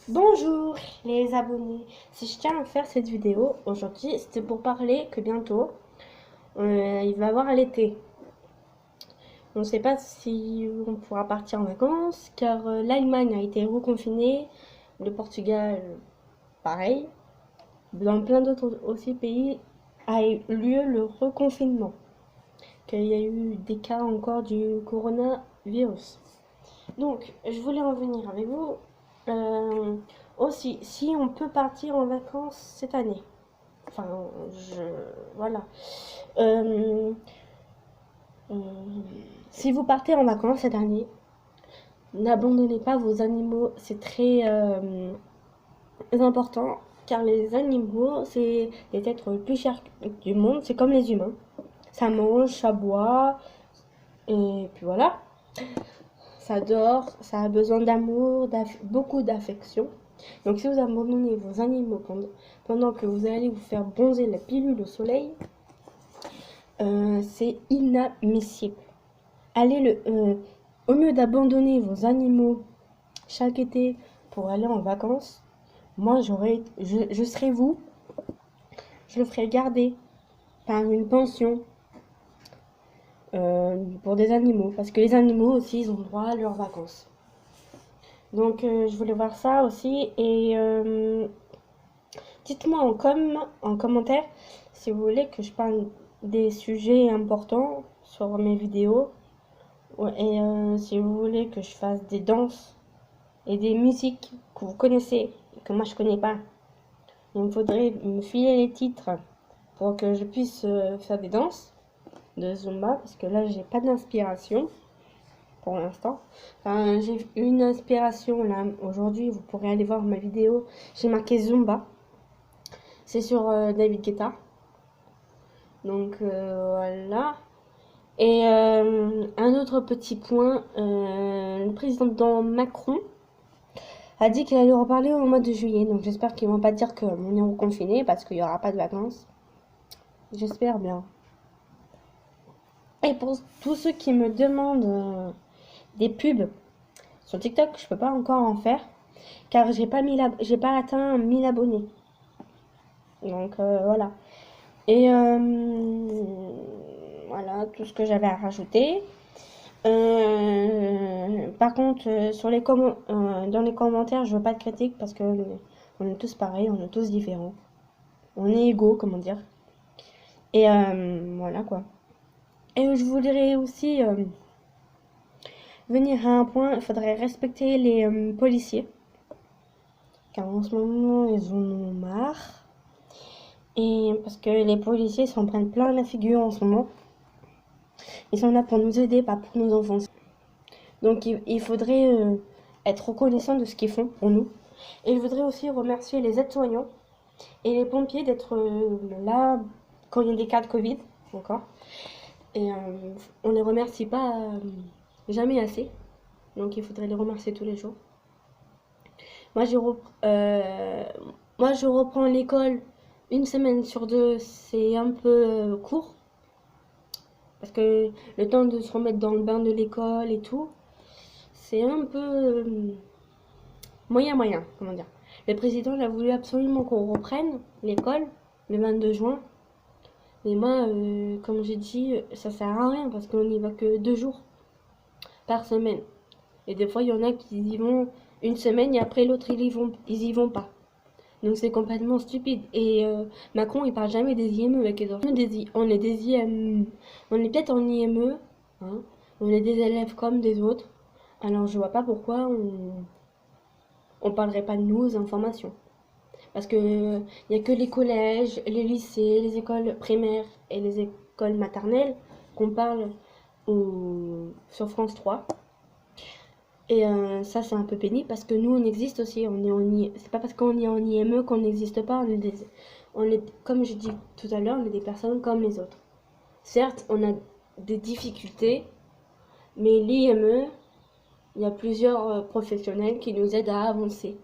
Bonjour les abonnés, si je tiens à faire cette vidéo aujourd'hui, c'était pour parler que bientôt il va y avoir l'été. On ne sait pas si on pourra partir en vacances car l'Allemagne a été reconfinée, le Portugal pareil, dans plein d'autres aussi pays a eu lieu le reconfinement, qu'il y a eu des cas encore du coronavirus. Donc, je voulais revenir avec vous euh, aussi, si on peut partir en vacances cette année. Enfin, je... Voilà. Euh, euh, si vous partez en vacances cette année, n'abandonnez pas vos animaux. C'est très important, car les animaux, c'est les êtres les plus chers du monde. C'est comme les humains. Ça mange, ça boit, et puis voilà. Ça dort, ça a besoin d'amour, beaucoup d'affection. Donc si vous abandonnez vos animaux pendant que vous allez vous faire bronzer la pilule au soleil, c'est inadmissible. Au lieu d'abandonner vos animaux chaque été pour aller en vacances, moi je serais vous, je le ferais garder par une pension pour des animaux, parce que les animaux aussi ils ont droit à leurs vacances. Donc je voulais voir ça aussi et dites-moi en commentaire si vous voulez que je parle des sujets importants sur mes vidéos. Ouais, et si vous voulez que je fasse des danses et des musiques que vous connaissez et que moi je connais pas, il me faudrait me filer les titres pour que je puisse faire des danses de Zumba parce que là j'ai pas d'inspiration pour l'instant. Enfin, j'ai une inspiration là aujourd'hui, vous pourrez aller voir ma vidéo. J'ai marqué Zumba. C'est sur David Guetta. Donc voilà. Et un autre petit point, le président Macron a dit qu'il allait reparler au mois de juillet. Donc j'espère qu'ils vont pas dire qu'on est reconfiné parce qu'il n'y aura pas de vacances. J'espère bien. Et pour tous ceux qui me demandent des pubs sur TikTok, je peux pas encore en faire car j'ai pas atteint 1000 abonnés. Donc voilà. Et voilà tout ce que j'avais à rajouter. Par contre, dans les commentaires, je veux pas de critiques parce que on est tous pareils, on est tous différents. On est égaux, comment dire. Et voilà quoi. Et je voudrais aussi venir à un point, il faudrait respecter les policiers. Car en ce moment, ils en ont marre. Et parce que les policiers s'en prennent plein la figure en ce moment. Ils sont là pour nous aider, pas pour nous enfoncer. Donc il faudrait être reconnaissant de ce qu'ils font pour nous. Et je voudrais aussi remercier les aides-soignants et les pompiers d'être là quand il y a des cas de Covid encore. Et on les remercie pas jamais assez. Donc il faudrait les remercier tous les jours. Moi je, moi, je reprends l'école une semaine sur deux. C'est un peu court. Parce que le temps de se remettre dans le bain de l'école et tout, c'est un peu moyen, comment dire. Le président il a voulu absolument qu'on reprenne l'école le 22 juin. Mais moi, comme j'ai dit, ça sert à rien parce qu'on n'y va que 2 jours par semaine. Et des fois, il y en a qui y vont une semaine et après l'autre, ils y vont pas. Donc c'est complètement stupide. Et Macron, il parle jamais des IME avec les enfants. On est des IME. On est peut-être en IME. Hein. On est des élèves comme des autres. Alors je vois pas pourquoi on parlerait pas de nous aux informations. Parce que il n'y a que les collèges, les lycées, les écoles primaires et les écoles maternelles qu'on parle sur France 3. Et ça, c'est un peu pénible parce que nous, on existe aussi. C'est pas parce qu'on est en IME qu'on n'existe pas. Comme je dis tout à l'heure, on est des personnes comme les autres. Certes, on a des difficultés, mais l'IME, il y a plusieurs professionnels qui nous aident à avancer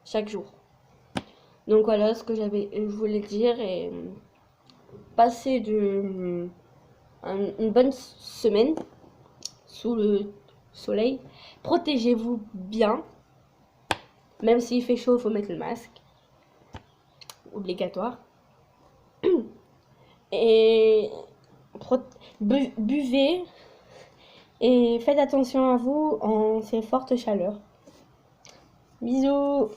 chaque jour. Donc voilà ce que je voulais dire et passer une bonne semaine sous le soleil. Protégez-vous bien Même s'il fait chaud, il faut mettre le masque. Obligatoire. Et buvez et faites attention à vous en ces fortes chaleurs. Bisous!